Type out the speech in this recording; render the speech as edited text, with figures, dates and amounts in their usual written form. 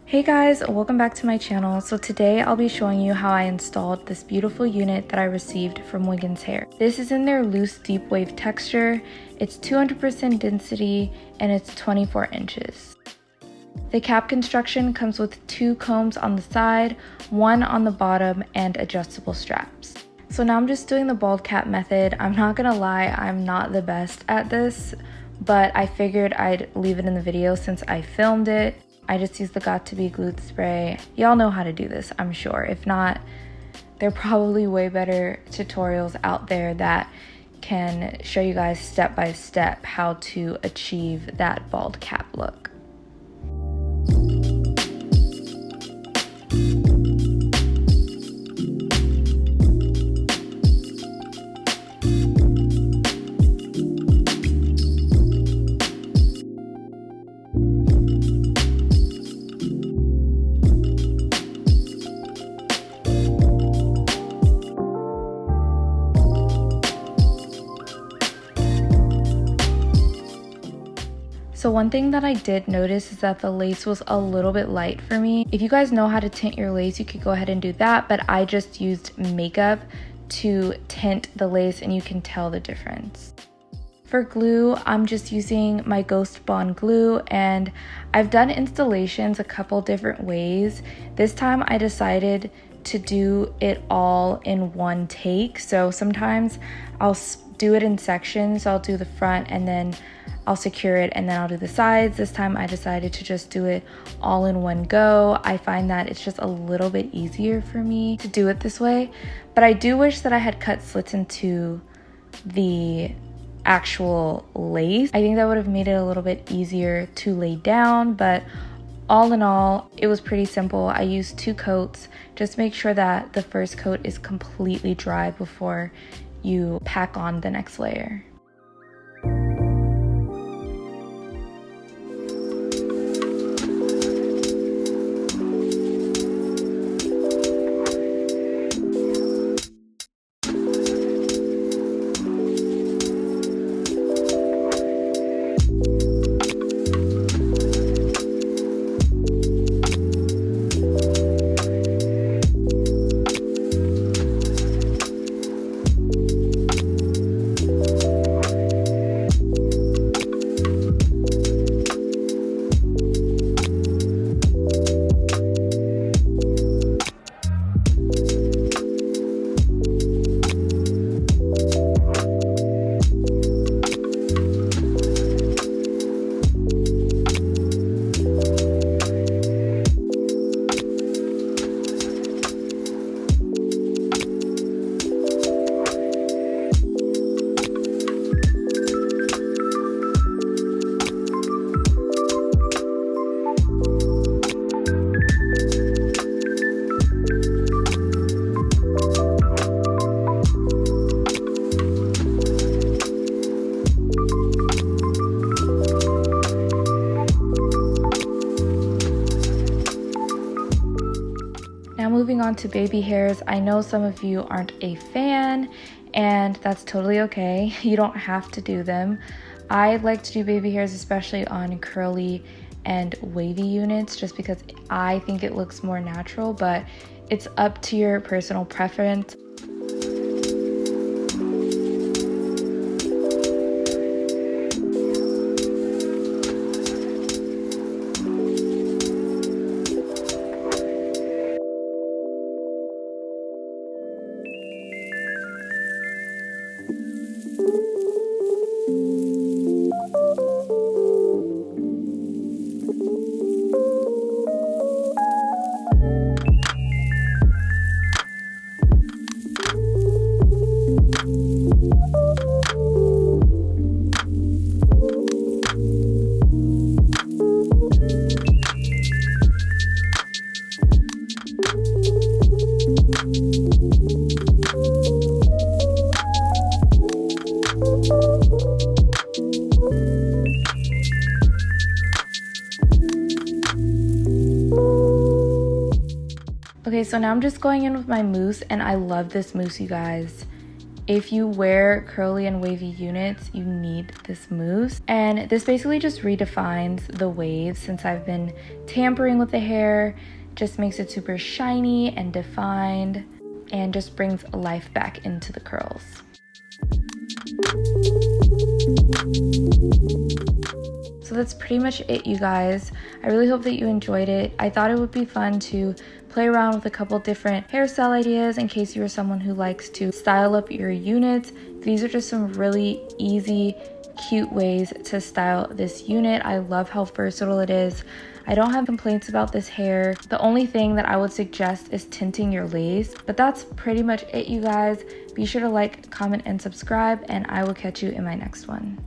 Hey guys, welcome back to my channel. So today I'll be showing you how I installed this beautiful unit that I received from Wiggins Hair. This is in their loose deep wave texture. It's 200% density and it's 24 inches. The cap construction comes with 2 combs on the side, 1 on the bottom, and adjustable straps. So now I'm just doing the bald cap method. I'm not gonna lie, I'm not the best at this, but I figured I'd leave it in the video since I filmed it. I just used the Got2b glue spray. Y'all know how to do this, I'm sure. If not, there are probably way better tutorials out there that can show you guys step by step how to achieve that bald cap look. So one thing that I did notice is that the lace was a little bit light for me. If you guys know how to tint your lace, you could go ahead and do that, but I just used makeup to tint the lace and you can tell the difference. For glue, I'm just using my Ghost Bond glue, and I've done installations a couple different ways. This time I decided to do it all in one take. So sometimes I'll do it in sections. So I'll do the front and then I'll secure it and then I'll do the sides. This time I decided to just do it all in one go. I find that it's just a little bit easier for me to do it this way, but I do wish that I had cut slits into the actual lace. I think that would have made it a little bit easier to lay down, but all in all, it was pretty simple. I used 2 coats. Just make sure that the first coat is completely dry before you pack on the next layer. Now moving on to baby hairs, I know some of you aren't a fan, and that's totally okay. You don't have to do them. I like to do baby hairs, especially on curly and wavy units, just because I think it looks more natural, but it's up to your personal preference. Okay, so now I'm just going in with my mousse, and I love this mousse, you guys. If you wear curly and wavy units, you need this mousse. And this basically just redefines the waves since I've been tampering with the hair. Just makes it super shiny and defined and just brings life back into the curls. So that's pretty much it, you guys. I really hope that you enjoyed it. I thought it would be fun to play around with a couple different hairstyle ideas in case you are someone who likes to style up your units. These are just some really easy, cute ways to style this unit. I love how versatile it is. I don't have complaints about this hair. The only thing that I would suggest is tinting your lace, but that's pretty much it, you guys. Be sure to like, comment, and subscribe, and I will catch you in my next one.